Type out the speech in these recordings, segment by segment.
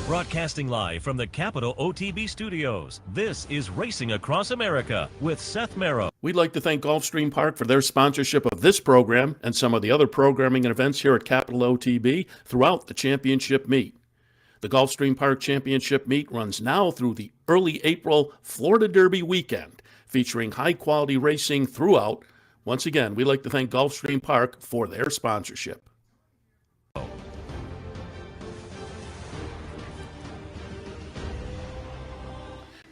Broadcasting live from the Capital OTB studios, this is Racing Across America with Seth Merrow. We'd like to thank Gulfstream Park for their sponsorship of this program and some of the other programming and events here at Capital OTB throughout the championship meet. The Gulfstream Park Championship meet runs now through the early April Florida Derby weekend, featuring high-quality racing throughout. Once again, we'd like to thank Gulfstream Park for their sponsorship.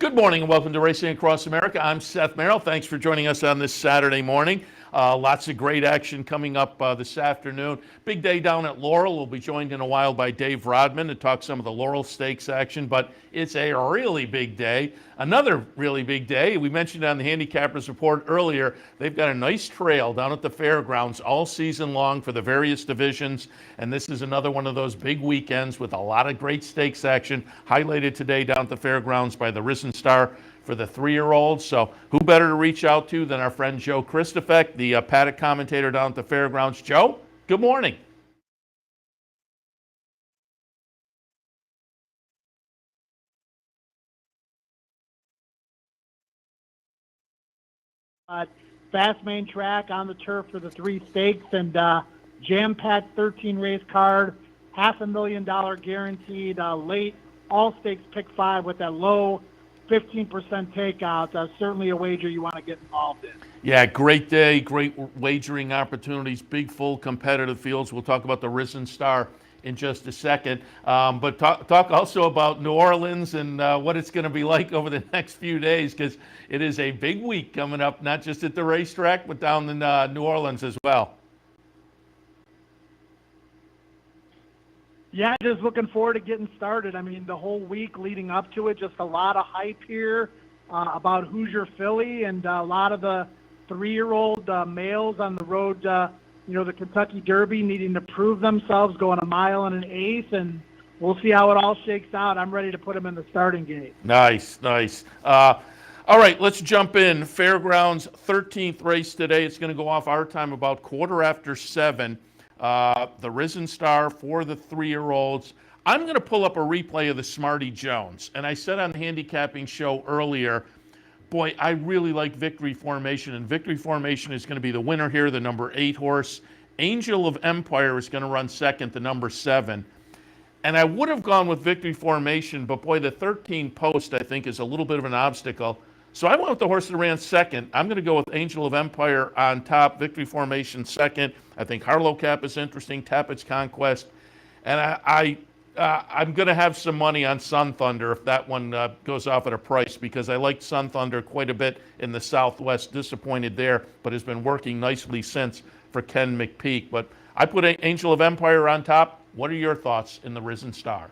Good morning and welcome to Racing Across America. I'm Seth Merrow. Thanks for joining us on this Saturday morning. Lots of great action coming up this afternoon. Big day down at Laurel. We'll be joined in a while by Dave Rodman to talk some of the Laurel Stakes action, but it's a really big day. Another really big day. We mentioned on the Handicappers Report earlier, they've got a nice trail down at the fairgrounds all season long for the various divisions, and this is another one of those big weekends with a lot of great stakes action, highlighted today down at the fairgrounds by the Risen Star for the 3-year-olds. So who better to reach out to than our friend Joe Kristufek, the paddock commentator down at the fairgrounds. Joe, good morning. Fast main track on the turf for the 3 stakes, and jam-packed 13-race card, $500,000 guaranteed, late all-stakes pick 5 with that low 15% takeout. Certainly a wager you want to get involved in. Yeah, great day, great wagering opportunities, big, full competitive fields. We'll talk about the Risen Star in just a second. But talk also about New Orleans and what it's going to be like over the next few days, because it is a big week coming up, not just at the racetrack, but down in New Orleans as well. Yeah, just looking forward to getting started. I mean, the whole week leading up to it, just a lot of hype here about Hoosier Philly and a lot of the 3-year-old males on the road, the Kentucky Derby needing to prove themselves, going a mile and an eighth, and we'll see how it all shakes out. I'm ready to put them in the starting gate. Nice. All right, let's jump in. Fairgrounds, 13th race today. It's going to go off our time about 7:15. The Risen Star for the 3-year-olds. I'm going to pull up a replay of the Smarty Jones. And I said on the handicapping show earlier, boy, I really like Victory Formation. And Victory Formation is going to be the winner here, the number 8 horse. Angel of Empire is going to run second, the number 7. And I would have gone with Victory Formation, but boy, the 13 post, I think, is a little bit of an obstacle. So I went with the horse that ran second. I'm going to go with Angel of Empire on top, Victory Formation second. I think Harlow Cap is interesting, Tappett's Conquest. And I'm going to have some money on Sun Thunder if that one goes off at a price, because I liked Sun Thunder quite a bit in the Southwest. Disappointed there, but has been working nicely since for Ken McPeak. But I put Angel of Empire on top. What are your thoughts in the Risen Star?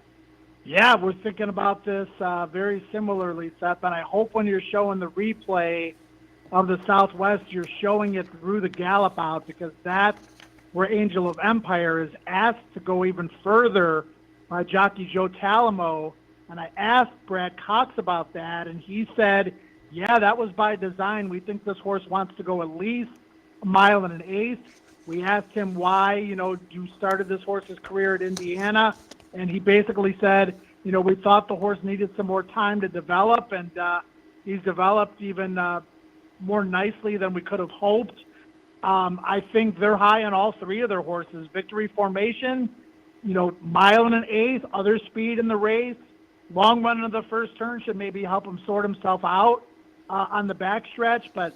Yeah, we're thinking about this very similarly, Seth, and I hope when you're showing the replay of the Southwest, you're showing it through the gallop out, because that's where Angel of Empire is asked to go even further by jockey Joe Talamo. And I asked Brad Cox about that, and he said, yeah, that was by design. We think this horse wants to go at least a mile and an eighth. We asked him why, you started this horse's career at Indiana. And he basically said, we thought the horse needed some more time to develop, and he's developed even more nicely than we could have hoped. I think they're high on all 3 of their horses. Victory Formation, mile and an eighth, other speed in the race. Long run into the first turn should maybe help him sort himself out on the backstretch, but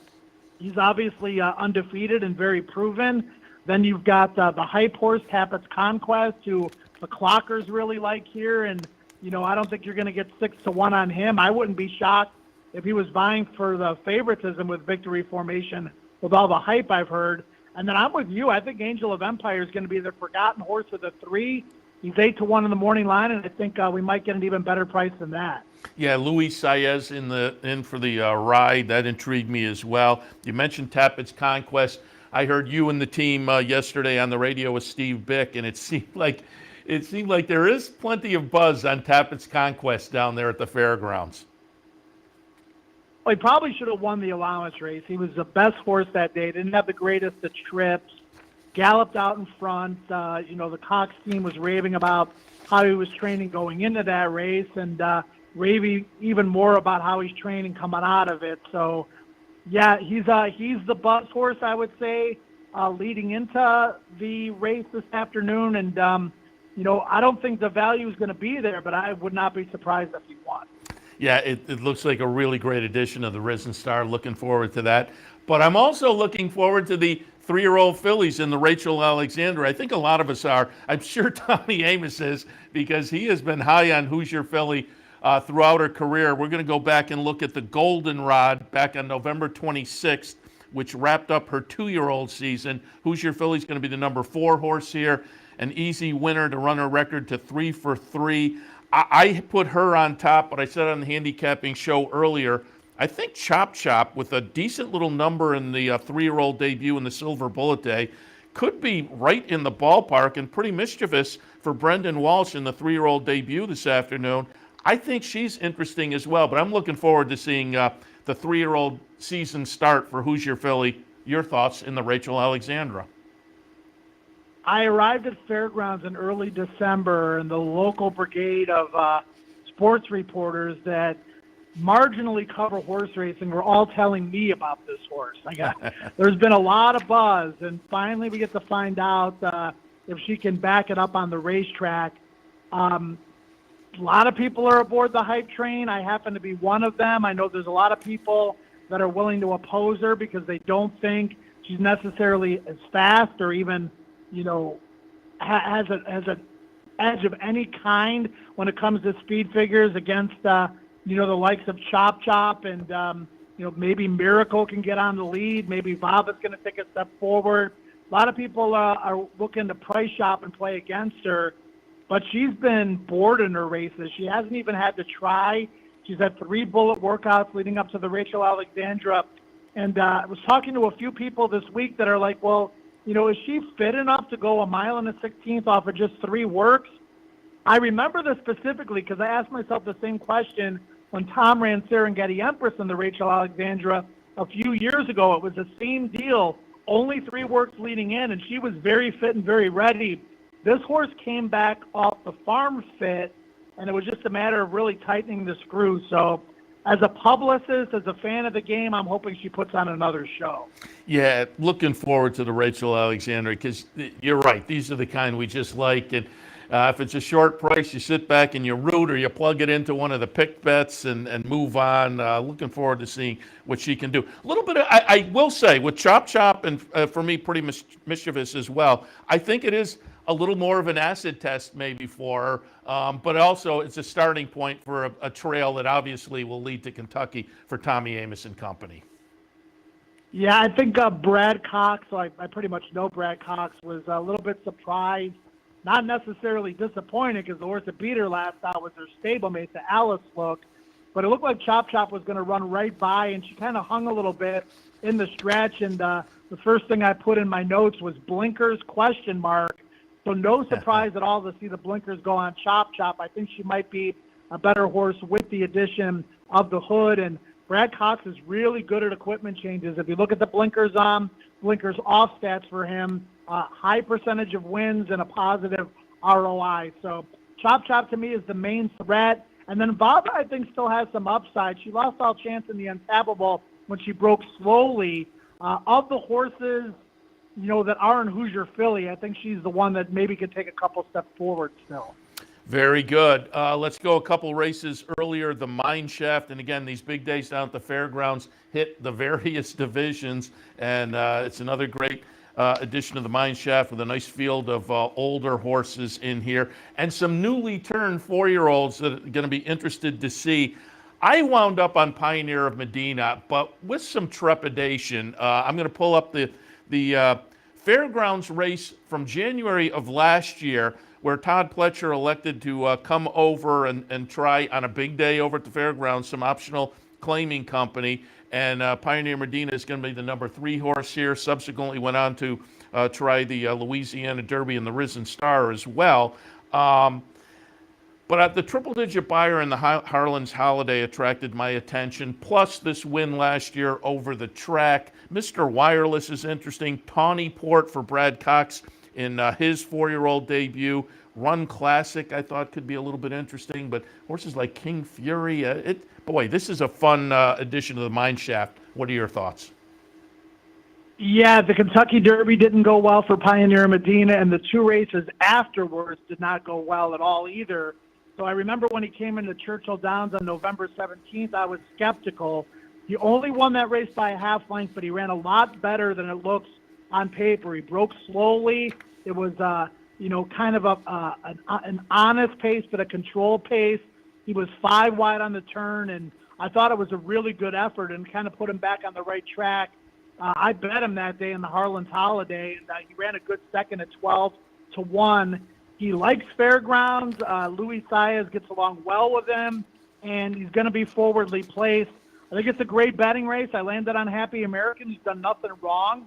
he's obviously undefeated and very proven. Then you've got the hype horse, Tappett's Conquest, who the clockers really like here, and I don't think you're going to get 6-1 on him. I wouldn't be shocked if he was vying for the favoritism with Victory Formation with all the hype I've heard. And then I'm with you. I think Angel of Empire is going to be the forgotten horse of the 3. He's 8-1 in the morning line, and I think we might get an even better price than that. Yeah, Luis Saez in for the ride. That intrigued me as well. You mentioned Tappett's Conquest. I heard you and the team yesterday on the radio with Steve Bick, and it seemed like there is plenty of buzz on Tappett's Conquest down there at the fairgrounds. Well, he probably should have won the allowance race. He was the best horse that day. Didn't have the greatest of trips. Galloped out in front. The Cox team was raving about how he was training going into that race, and maybe even more about how he's training coming out of it. So, yeah, he's the buzz horse, I would say, leading into the race this afternoon. And I don't think the value is going to be there, but I would not be surprised if he won. Yeah, it looks like a really great addition of the Risen Star. Looking forward to that. But I'm also looking forward to the 3-year-old fillies in the Rachel Alexandra. I think a lot of us are. I'm sure Tommy Amos is, because he has been high on Hoosier Philly throughout her career. We're going to go back and look at the Goldenrod back on November 26th, which wrapped up her 2-year-old season. Hoosier Philly's going to be the number 4 horse here, an easy winner to run her record to 3 for 3. I put her on top, but I said on the handicapping show earlier, I think Chop Chop, with a decent little number in the 3-year-old debut in the Silver Bullet Day, could be right in the ballpark and pretty mischievous for Brendan Walsh in the 3-year-old debut this afternoon. I think she's interesting as well, but I'm looking forward to seeing the 3-year-old season start for Hoosier Philly. Your thoughts in the Rachel Alexandra? I arrived at Fairgrounds in early December, and the local brigade of sports reporters that marginally cover horse racing were all telling me about this horse. There's been a lot of buzz, and finally we get to find out if she can back it up on the racetrack. A lot of people are aboard the hype train. I happen to be one of them. I know there's a lot of people that are willing to oppose her because they don't think she's necessarily as fast or even has an edge of any kind when it comes to speed figures against, the likes of Chop Chop and, maybe Miracle can get on the lead. Maybe Vava's going to take a step forward. A lot of people are looking to price shop and play against her, but she's been bored in her races. She hasn't even had to try. She's had 3 bullet workouts leading up to the Rachel Alexandra. And I was talking to a few people this week that are like, well, is she fit enough to go 1 mile and a 16th off of just 3 works? I remember this specifically because I asked myself the same question when Tom ran Serengeti Empress in the Rachel Alexandra a few years ago. It was the same deal, only 3 works leading in, and she was very fit and very ready. This horse came back off the farm fit, and it was just a matter of really tightening the screws. So as a publicist, as a fan of the game, I'm hoping she puts on another show. Yeah, looking forward to the Rachel Alexandra, because you're right. These are the kind we just like. And if it's a short price, you sit back and you root, or you plug it into one of the pick bets and move on. Looking forward to seeing what she can do. A little bit of, I will say, with Chop Chop, and for me, pretty mischievous as well, I think it is a little more of an acid test maybe for her, but also it's a starting point for a trail that obviously will lead to Kentucky for Tommy Amos and company. Yeah, I think Brad Cox, I pretty much know Brad Cox, was a little bit surprised, not necessarily disappointed, because the horse that beat her last out was her stablemate, the Alice Look, but it looked like Chop Chop was going to run right by, and she kind of hung a little bit in the stretch, and the first thing I put in my notes was blinkers ? So no surprise at all to see the blinkers go on Chop Chop. I think she might be a better horse with the addition of the hood. And Brad Cox is really good at equipment changes. If you look at the blinkers on, blinkers off stats for him, high percentage of wins and a positive ROI. So Chop Chop to me is the main threat. And then Vava, I think, still has some upside. She lost all chance in the Untappable when she broke slowly. Of the horses that are in Hoosier Philly, I think she's the one that maybe could take a couple steps forward still. Very good. Let's go a couple races earlier. The Mine Shaft, and again, these big days down at the fairgrounds hit the various divisions, and it's another great edition of the Mine Shaft with a nice field of older horses in here, and some newly turned 4-year-olds that are going to be interested to see. I wound up on Pioneer of Medina, but with some trepidation. I'm going to pull up the fairgrounds race from January of last year, where Todd Pletcher elected to come over and try on a big day over at the fairgrounds some optional claiming company. And Pioneer Medina is going to be the number 3 horse here. Subsequently went on to try the Louisiana Derby and the Risen Star as well. But the triple-digit buyer in the Harlan's Holiday attracted my attention, plus this win last year over the track. Mr. Wireless is interesting. Tawny Port for Brad Cox in his 4-year-old debut. Run Classic, I thought could be a little bit interesting, but horses like King Fury, boy, this is a fun addition to the mine shaft. What are your thoughts? Yeah, the Kentucky Derby didn't go well for Pioneer Medina, and the two races afterwards did not go well at all either. So I remember when he came into Churchill Downs on November 17th, I was skeptical. He only won that race by a half length, but he ran a lot better than it looks on paper. He broke slowly. It was, kind of an honest pace, but a controlled pace. He was 5 wide on the turn, and I thought it was a really good effort and kind of put him back on the right track. I bet him that day in the Harlan's Holiday, and he ran a good second at 12-1. He likes fairgrounds. Louis Saez gets along well with him, and he's going to be forwardly placed. I think it's a great betting race. I landed on Happy American. He's done nothing wrong.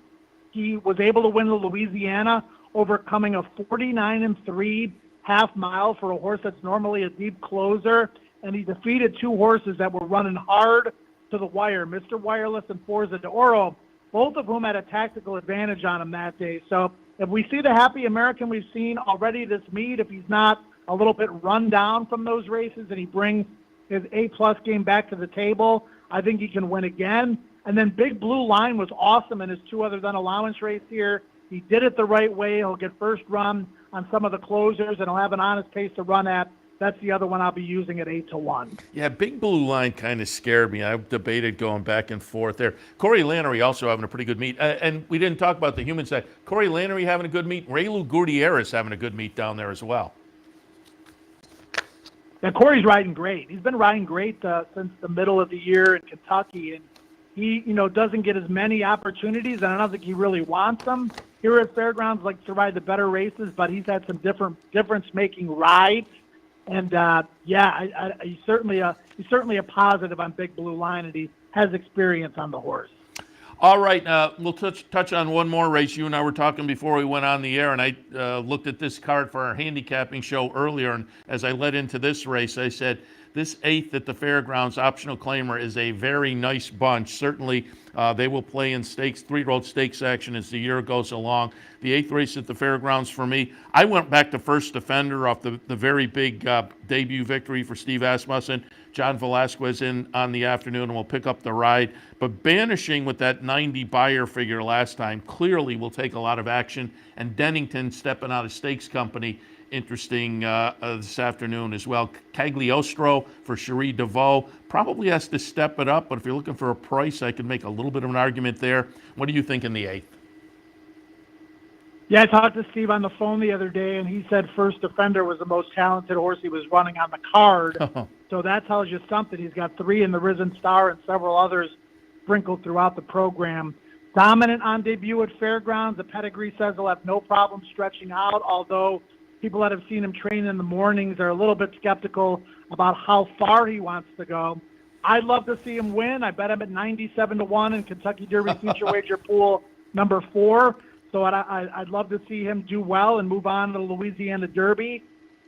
He was able to win the Louisiana, overcoming a 49-3 half mile for a horse that's normally a deep closer, and he defeated 2 horses that were running hard to the wire, Mr. Wireless and Forza de Oro, both of whom had a tactical advantage on him that day. So if we see the Happy American we've seen already this meet, if he's not a little bit run down from those races and he brings his A-plus game back to the table, I think he can win again. And then Big Blue Line was awesome in his 2 other than allowance race here. He did it the right way. He'll get first run on some of the closers, and he'll have an honest pace to run at. That's the other one I'll be using at 8-1. Yeah, Big Blue Line kind of scared me. I debated going back and forth there. Corey Lannery also having a pretty good meet. And we didn't talk about the human side. Corey Lannery having a good meet. Raylu Gutierrez having a good meet down there as well. Yeah, Corey's riding great. He's been riding great since the middle of the year in Kentucky, and he, doesn't get as many opportunities, and I don't think he really wants them. Here at Fairgrounds, likes to ride the better races, but he's had some difference-making rides. And he's certainly a positive on Big Blue Line, and he has experience on the horse. All right, we'll touch on one more race. You and I were talking before we went on the air, and I looked at this card for our handicapping show earlier, and as I led into this race, I said, this 8th at the Fairgrounds optional claimer is a very nice bunch. Certainly, they will play in stakes, 3-year-old stakes action as the year goes along. The 8th race at the Fairgrounds for me, I went back to First Defender off the very big debut victory for Steve Asmussen. John Velasquez in on the afternoon, and we'll pick up the ride. But Banishing with that 90 buyer figure last time clearly will take a lot of action. And Dennington stepping out of stakes company, interesting this afternoon as well. Cagliostro for Cherie DeVoe probably has to step it up, but if you're looking for a price, I could make a little bit of an argument there. What do you think in the 8th? Yeah, I talked to Steve on the phone the other day, and he said First Defender was the most talented horse he was running on the card. So that tells you something. He's got 3 in the Risen Star and several others sprinkled throughout the program. Dominant on debut at Fairgrounds. The pedigree says he'll have no problem stretching out, although people that have seen him train in the mornings are a little bit skeptical about how far he wants to go. I'd love to see him win. I bet him at 97-1 in Kentucky Derby Future Wager Pool number 4. So I'd love to see him do well and move on to the Louisiana Derby.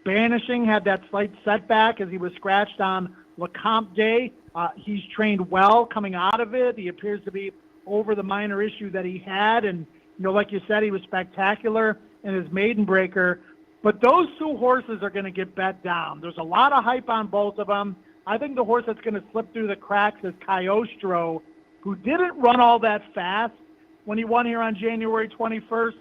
Banishing had that slight setback as he was scratched on Lecomte Day. He's trained well coming out of it. He appears to be over the minor issue that he had. And, like you said, he was spectacular in his maiden breaker. But those 2 horses are going to get bet down. There's a lot of hype on both of them. I think the horse that's going to slip through the cracks is Cagliostro, who didn't run all that fast when he won here on January 21st.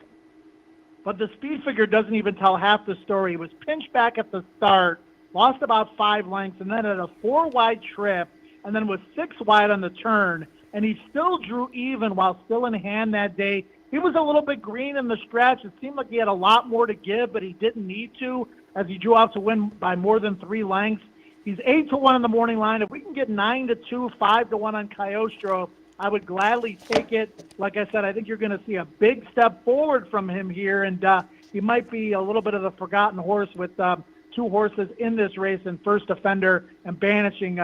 But the speed figure doesn't even tell half the story. He was pinched back at the start, lost about 5 lengths, and then had a 4-wide trip, and then was 6 wide on the turn. And he still drew even while still in hand that day. He was a little bit green in the stretch. It seemed like he had a lot more to give, but he didn't need to as he drew out to win by more than 3 lengths. He's 8-1 in the morning line. If we can get 9-2, 5-1 on Cagliostro, I would gladly take it. Like I said, I think you're going to see a big step forward from him here, and he might be a little bit of the forgotten horse with 2 horses in this race, and First Defender and Banishing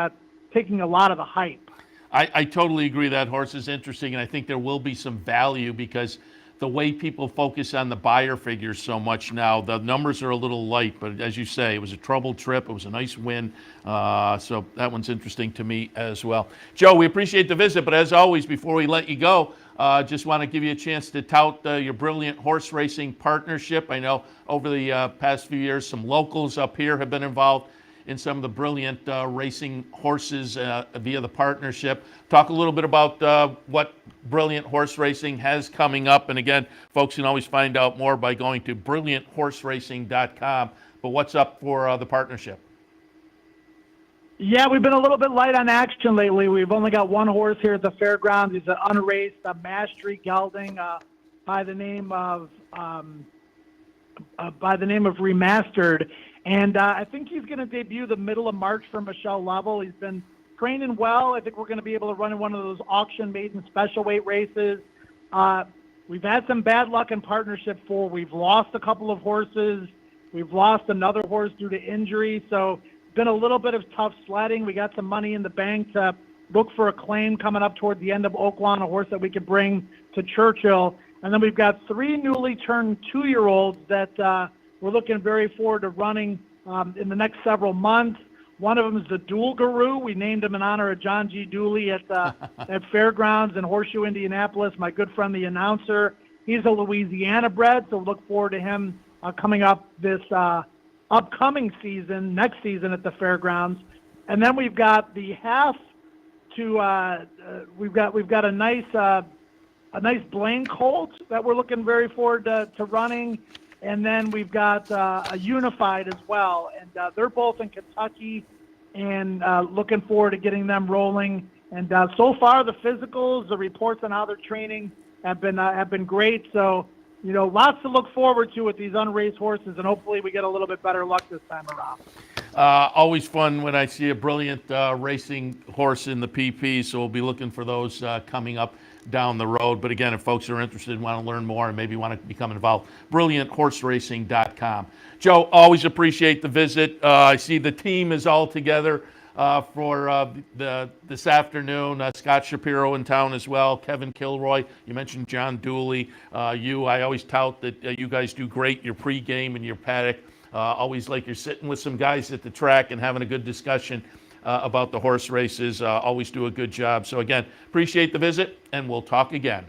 taking a lot of the hype. I totally agree that horse is interesting, and I think there will be some value because the way people focus on the buyer figures so much now, the numbers are a little light, but as you say, it was a troubled trip. It was a nice win. So that one's interesting to me as well. Joe, we appreciate the visit, but as always, before we let you go, Just want to give you a chance to tout your brilliant horse racing partnership. I know over the past few years, some locals up here have been involved in some of the brilliant racing horses via the partnership. Talk a little bit about what Brilliant Horse Racing has coming up. And again, folks can always find out more by going to brillianthorseracing.com. But what's up for the partnership? Yeah, we've been a little bit light on action lately. We've only got one horse here at the fairgrounds. He's an unraced Mastery gelding by the name of Remastered. And I think he's going to debut the middle of March for Michelle Lovell. He's been training well. I think we're going to be able to run in one of those auction maiden special weight races. We've had some bad luck in partnership for. We've lost a couple of horses. We've lost another horse due to injury. So it's been a little bit of tough sledding. We got some money in the bank to look for a claim coming up toward the end of Oaklawn, a horse that we could bring to Churchill. And then we've got 3 newly turned 2-year-olds that we're looking very forward to running in the next several months. One of them is the Duel Guru. We named him in honor of John G. Dooley at Fairgrounds in Horseshoe, Indianapolis. My good friend, the announcer. He's a Louisiana bred, so look forward to him coming up this upcoming season, next season at the Fairgrounds. And then we've got the half to we've got a nice Blaine colt that we're looking very forward to running. And then we've got a Unified as well, and they're both in Kentucky, and looking forward to getting them rolling. And so far, the physicals, the reports on how they're training have been great. So, lots to look forward to with these unraced horses, and hopefully we get a little bit better luck this time around. Always fun when I see a brilliant racing horse in the PP, so we'll be looking for those coming up down the road. But again, if folks are interested and want to learn more and maybe want to become involved, brillianthorseracing.com. Joe, always appreciate the visit. I see the team is all together for this afternoon. Scott Shapiro in town as well, Kevin Kilroy. You mentioned John Dooley. I always tout that you guys do great, your pregame and your paddock. Always like you're sitting with some guys at the track and having a good discussion about the horse races. Always do a good job. So again, appreciate the visit, and we'll talk again.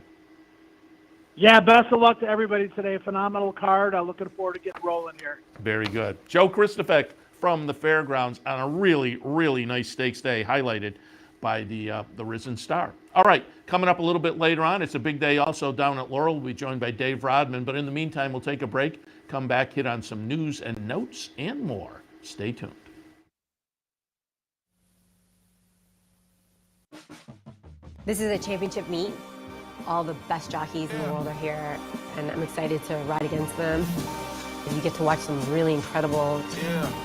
Yeah, best of luck to everybody today. Phenomenal card. I'm looking forward to getting rolling here. Very good. Joe Kristufek from the Fairgrounds on a really, really nice stakes day, highlighted by the Risen Star. All right, coming up a little bit later on, it's a big day also down at Laurel. We'll be joined by Dave Rodman. But in the meantime, we'll take a break, come back, hit on some news and notes and more. Stay tuned. This is a championship meet. All the best jockeys in the world are here, and I'm excited to ride against them. You get to watch some really incredible,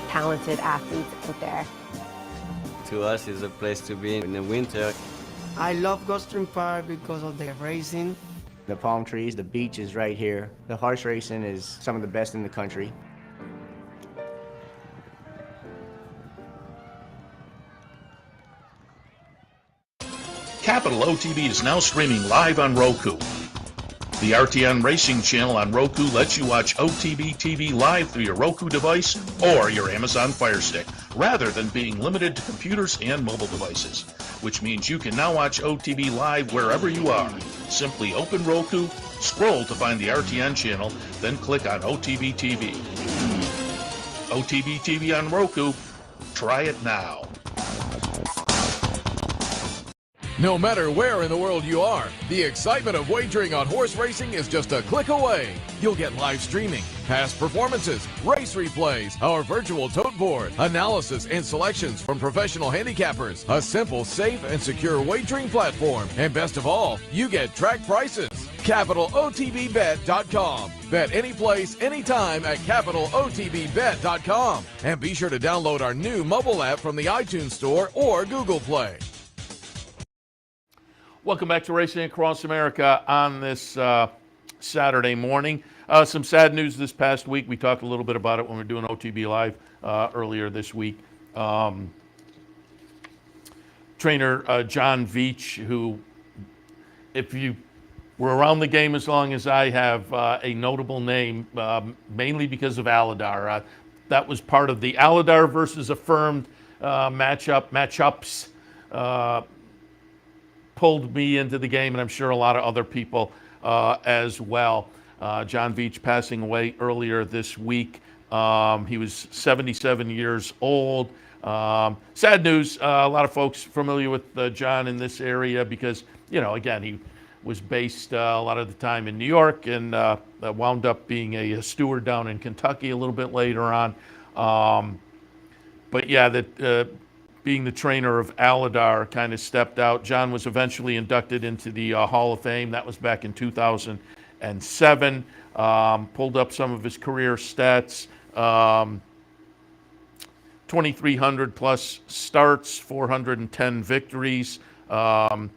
talented athletes out there. To us, it's a place to be in the winter. I love Gulfstream Park because of the racing. The palm trees, the beach is right here. The horse racing is some of the best in the country. Capital OTB is now streaming live on Roku. The RTN Racing channel on Roku lets you watch OTB TV live through your Roku device or your Amazon Fire Stick, rather than being limited to computers and mobile devices, which means you can now watch OTB live wherever you are. Simply open Roku, scroll to find the RTN channel, then click on OTB TV. OTB TV on Roku. Try it now. No matter where in the world you are, the excitement of wagering on horse racing is just a click away. You'll get live streaming, past performances, race replays, our virtual tote board, analysis and selections from professional handicappers, a simple, safe, and secure wagering platform, and best of all, you get track prices. CapitalOTBBet.com. Bet any place, anytime at CapitalOTBBet.com. And be sure to download our new mobile app from the iTunes Store or Google Play. Welcome back to Racing Across America on this Saturday morning. Some sad news this past week. We talked a little bit about it when we were doing OTB Live earlier this week. Trainer John Veach, who, if you were around the game as long as I have, a notable name, mainly because of Aladar. That was part of the Aladar versus Affirmed matchups pulled me into the game, and I'm sure a lot of other people as well. John Veach passing away earlier this week. He was 77 years old. Sad news. A lot of folks familiar with John in this area because, again, he was based a lot of the time in New York and wound up being a steward down in Kentucky a little bit later on. But yeah, being the trainer of Aladar kind of stepped out. John was eventually inducted into the Hall of Fame. That was back in 2007. Pulled up some of his career stats. 2,300 plus starts, 410 victories. Won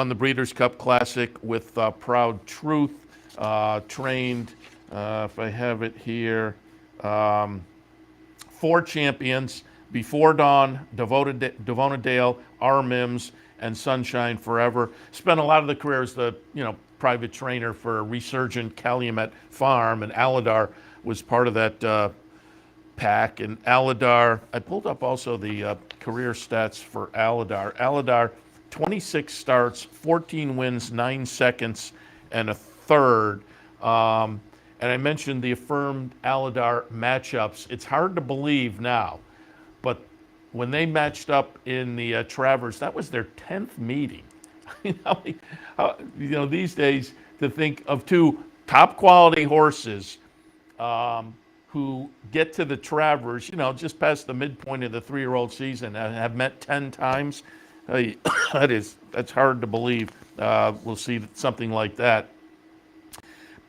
the Breeders' Cup Classic with Proud Truth. Trained, if I have it here, 4 champions: Before Dawn, Devona Dale, R. Mims, and Sunshine Forever. Spent a lot of the career as the private trainer for Resurgent Calumet Farm, and Aladar was part of that pack. And Aladar, I pulled up also the career stats for Aladar. Aladar, 26 starts, 14 wins, 9 seconds, and a third. And I mentioned the affirmed Aladar matchups. It's hard to believe now, but when they matched up in the Travers, that was their 10th meeting. These days, to think of 2 top quality horses who get to the Travers, just past the midpoint of the 3-year-old season and have met 10 times, that's hard to believe. We'll see something like that.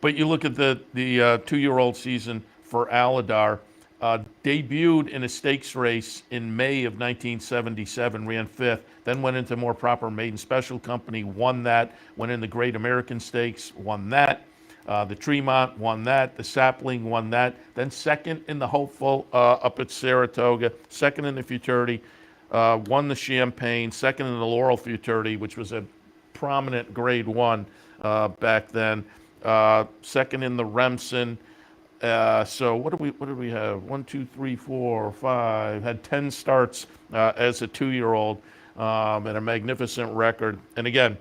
But you look at the 2-year-old season for Aladar, debuted in a stakes race in May of 1977, ran 5th, then went into more proper maiden special company, won that, went in the Great American Stakes, won that, the Tremont, won that, the Sapling, won that, then second in the Hopeful up at Saratoga, second in the Futurity, won the Champagne, second in the Laurel Futurity, which was a prominent Grade 1 back then, second in the Remsen. So what did we have? 1, 2, 3, 4, 5. Had 10 starts as a 2-year-old, and a magnificent record. And again,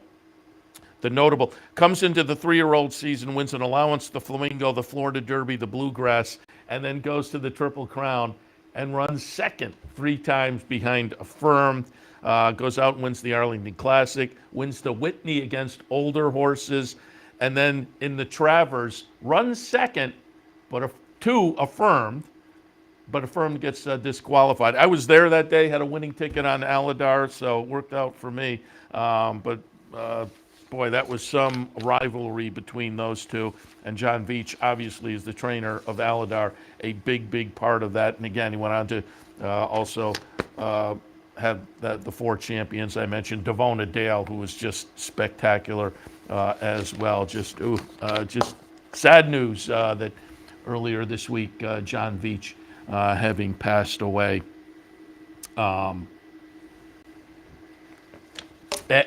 the notable comes into the 3-year-old season, wins an allowance, the Flamingo, the Florida Derby, the Bluegrass, and then goes to the Triple Crown and runs second 3 times behind Affirmed. Goes out and wins the Arlington Classic, wins the Whitney against older horses, and then in the Travers runs second, but to Affirmed, but Affirmed gets disqualified. I was there that day, had a winning ticket on Aladar, so it worked out for me. Boy, that was some rivalry between those two. And John Veach, obviously, is the trainer of Aladar, a big, big part of that. And again, he went on to also have the 4 champions I mentioned. Devona Dale, who was just spectacular as well. Just sad news that earlier this week, John Veach having passed away.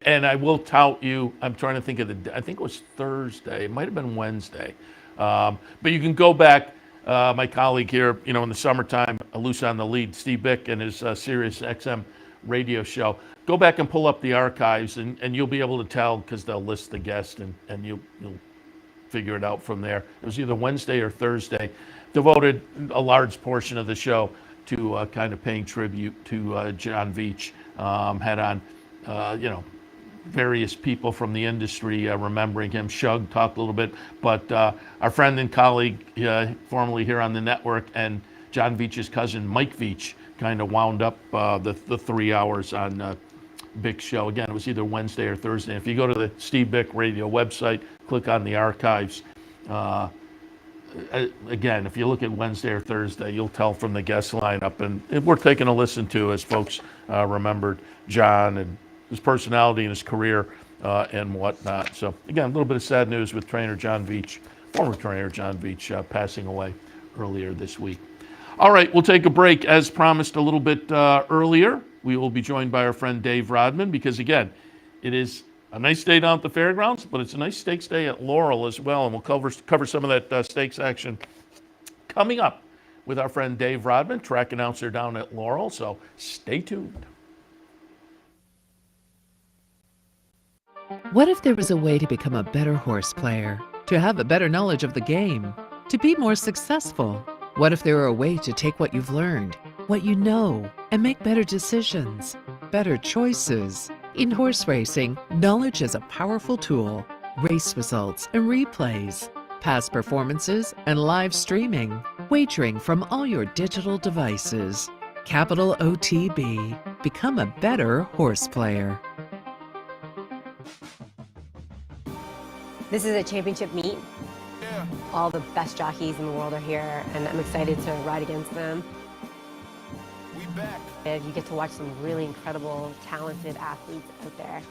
And I will tout you, I'm trying to think of I think it was Thursday, it might have been Wednesday. But you can go back, my colleague here, in the summertime, Loose on the Lead, Steve Bick and his Sirius XM radio show. Go back and pull up the archives, and you'll be able to tell because they'll list the guest, and you'll figure it out from there. It was either Wednesday or Thursday. Devoted a large portion of the show to kind of paying tribute to John Veach. Had on, various people from the industry remembering him. Shug talked a little bit, but our friend and colleague, formerly here on the network, and John Veach's cousin, Mike Veach, kind of wound up the 3 hours on Bick's show. Again, it was either Wednesday or Thursday. If you go to the Steve Bick radio website, click on the archives. Again, if you look at Wednesday or Thursday, you'll tell from the guest lineup, and we're taking a listen to as folks remembered John and his personality and his career and whatnot. So again, a little bit of sad news with trainer John Veach, former trainer John Veach, passing away earlier this week. All right, we'll take a break. As promised a little bit earlier, we will be joined by our friend Dave Rodman because, again, it is a nice day down at the fairgrounds, but it's a nice stakes day at Laurel as well, and we'll cover some of that stakes action coming up with our friend Dave Rodman, track announcer down at Laurel, so stay tuned. What if there was a way to become a better horse player, to have a better knowledge of the game, to be more successful? What if there were a way to take what you've learned, what you know, and make better decisions, better choices? In horse racing, knowledge is a powerful tool. Race results and replays, past performances and live streaming, wagering from all your digital devices. Capital OTB. Become a better horse player. This is a championship meet. All the best jockeys in the world are here, and I'm excited to ride against them. We back. And you get to watch some really incredible, talented athletes out there.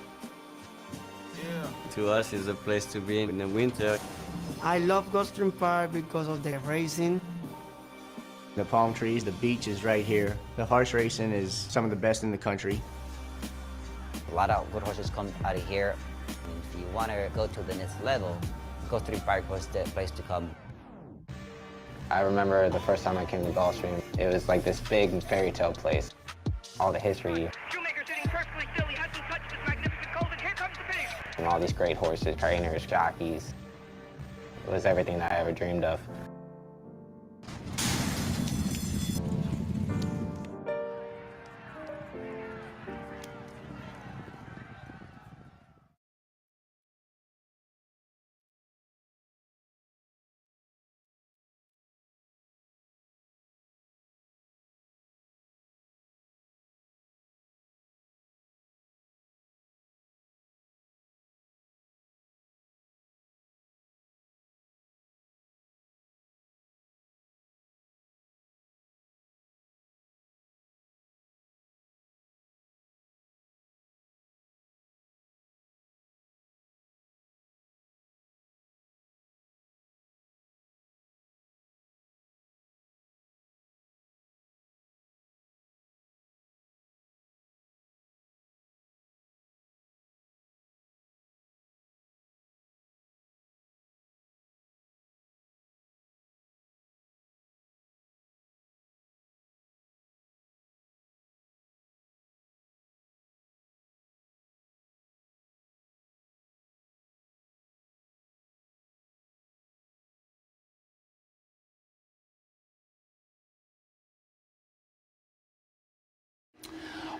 To us, it's a place to be in the winter. I love Gulfstream Park because of the racing. The palm trees, the beach is right here. The horse racing is some of the best in the country. A lot of good horses come out of here. I mean, if you want to go to the next level, Gulfstream Park was the place to come. I remember the first time I came to Gulfstream, it was like this big fairy tale place. All the history. Shoemaker sitting perfectly still. He hasn't touched this magnificent colt, and here comes the finish. And all these great horses, trainers, jockeys. It was everything that I ever dreamed of.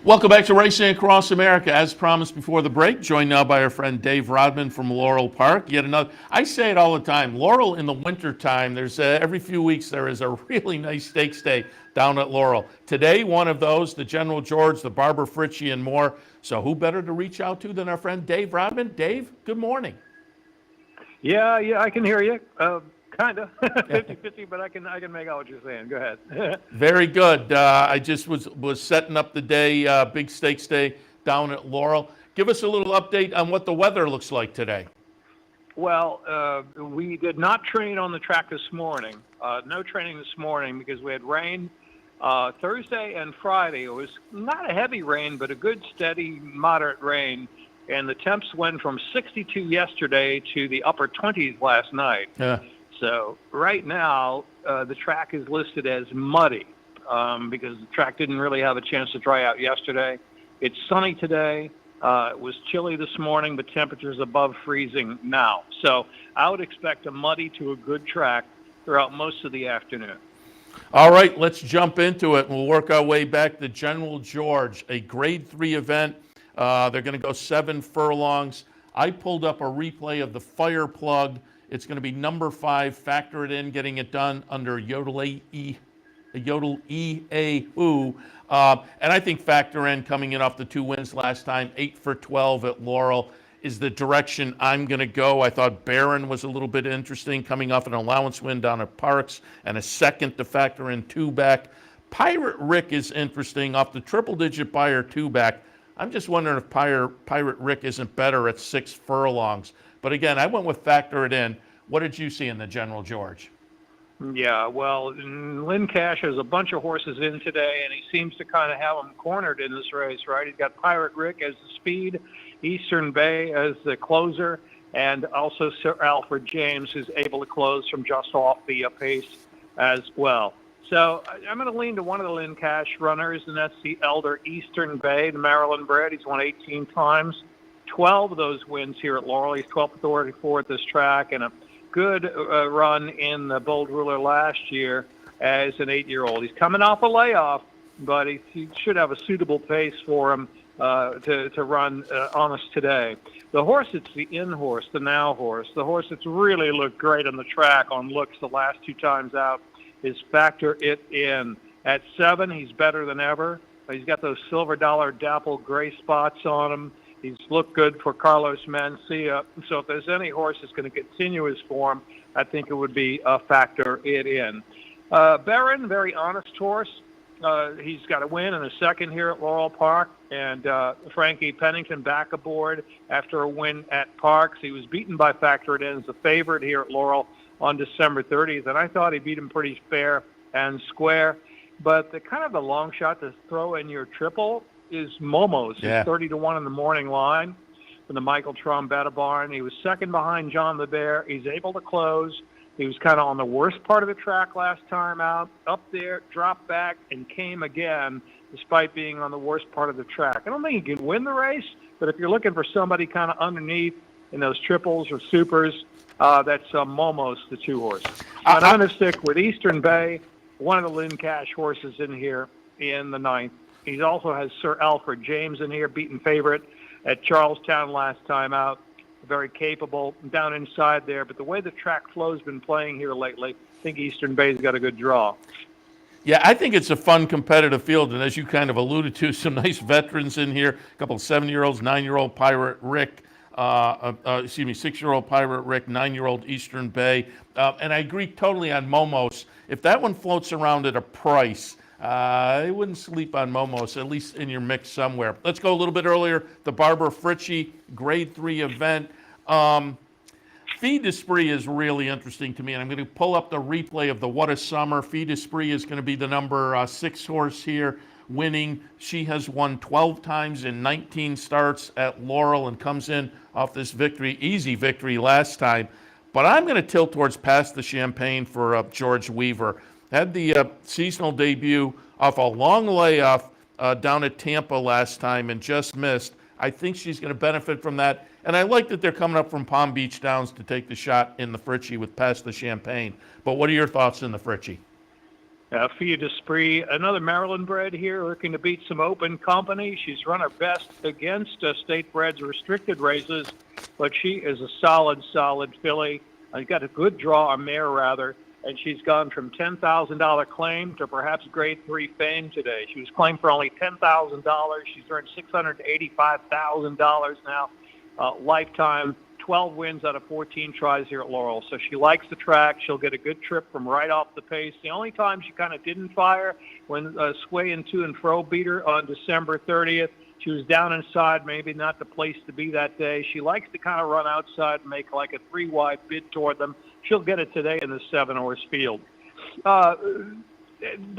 Welcome back to Racing Across America. As promised before the break, joined now by our friend Dave Rodman from Laurel Park. Yet another, I say it all the time, Laurel in the wintertime, there's every few weeks there is a really nice stakes day down at Laurel. Today, one of those, the General George, the Barbara Fritchie, and more. So who better to reach out to than our friend Dave Rodman? Dave, good morning. Yeah, I can hear you. Kind of 50-50, but I can make out what you're saying. Go ahead. Very good. I just was setting up the day, big stakes day down at Laurel. Give us a little update on what the weather looks like today. Well, we did not train on the track this morning. No training this morning because we had rain Thursday and Friday. It was not a heavy rain, but a good, steady, moderate rain. And the temps went from 62 yesterday to the upper 20s last night. Yeah. So right now, the track is listed as muddy because the track didn't really have a chance to dry out yesterday. It's sunny today. It was chilly this morning, but temperatures above freezing now. So I would expect a muddy to a good track throughout most of the afternoon. All right, let's jump into it. We'll work our way back to General George, a Grade 3 event. They're going to go 7 furlongs. I pulled up a replay of the fire plug. It's going to be number 5. Factor it in, getting it done under Yodel E-A-U. And I think factor in coming in off the 2 wins last time, 8 for 12 at Laurel is the direction I'm going to go. I thought Barron was a little bit interesting, coming off an allowance win down at Parks and a second to factor in 2 back. Pirate Rick is interesting off the triple-digit buyer 2 back. I'm just wondering if Pirate Rick isn't better at 6 furlongs. But again, I went with factor it in. What did you see in the General George? Yeah, well, Lynn Cash has a bunch of horses in today, and he seems to kind of have them cornered in this race, right? He's got Pirate Rick as the speed, Eastern Bay as the closer, and also Sir Alfred James, who's able to close from just off the pace as well. So I'm going to lean to one of the Lynn Cash runners, and that's the elder Eastern Bay, the Maryland bred. He's won 18 times. 12 of those wins here at Laurel. He's 12th authority for at this track, and a good run in the Bold Ruler last year as an 8-year-old. He's coming off a layoff, but he should have a suitable pace for him to run on us today. The horse that's the in horse, the now horse, the horse that's really looked great on the track on looks the last 2 times out is Factor It In. At 7, he's better than ever. He's got those silver dollar dapple gray spots on him. He's looked good for Carlos Mencia. So if there's any horse that's going to continue his form, I think it would be Factor It In. Barron, very honest horse. He's got a win and a second here at Laurel Park, and Frankie Pennington back aboard after a win at Parks. He was beaten by Factor It In as a favorite here at Laurel on December 30th, and I thought he beat him pretty fair and square. But the long shot to throw in your triple is Momo's. Yeah. He's 30-1 in the morning line from the Michael Trombetta barn. He was second behind John the Bear. He's able to close. He was kind of on the worst part of the track last time out, up there, dropped back, and came again despite being on the worst part of the track. I don't think he can win the race, but if you're looking for somebody kind of underneath in those triples or supers, that's Momos, the 2-horse. And I'm going to stick with Eastern Bay, one of the Lynn Cash horses in here in the 9th. He also has Sir Alfred James in here, beaten favorite at Charlestown last time out. Very capable down inside there, but the way the track flow's been playing here lately, I think Eastern Bay's got a good draw. Yeah, I think it's a fun, competitive field, and as you kind of alluded to, some nice veterans in here. A couple of 7-year-olds, 9-year-old Pirate Rick, 6-year-old Pirate Rick, 9-year-old Eastern Bay, and I agree totally on Momos. If that one floats around at a price, I wouldn't sleep on Momos, at least in your mix somewhere. Let's go a little bit earlier. The Barbara Fritchie Grade 3 event. Fille d'Esprit is really interesting to me, and I'm going to pull up the replay of the What a Summer. Fille d'Esprit is going to be the number 6 horse here, winning. She has won 12 times in 19 starts at Laurel and comes in off this victory, easy victory last time. But I'm going to tilt towards Pass the Champagne for George Weaver. Had the seasonal debut off a long layoff down at Tampa last time and just missed. I think she's going to benefit from that. And I like that they're coming up from Palm Beach Downs to take the shot in the Fritchie with Pass the Champagne. But what are your thoughts in the Fritchie? Fille d'Esprit, another Maryland bred here, looking to beat some open company. She's run her best against state breds restricted races, but she is a solid filly. Got a good draw, a mare rather, and she's gone from $10,000 claim to perhaps Grade 3 fame today. She was claimed for only $10,000. She's earned $685,000 now, lifetime. 12 wins out of 14 tries here at Laurel. So she likes the track. She'll get a good trip from right off the pace. The only time she kind of didn't fire when Sway and To and Fro beat her on December 30th. She was down inside, maybe not the place to be that day. She likes to kind of run outside and make like a 3-wide bid toward them. She'll get it today in the 7-horse field. The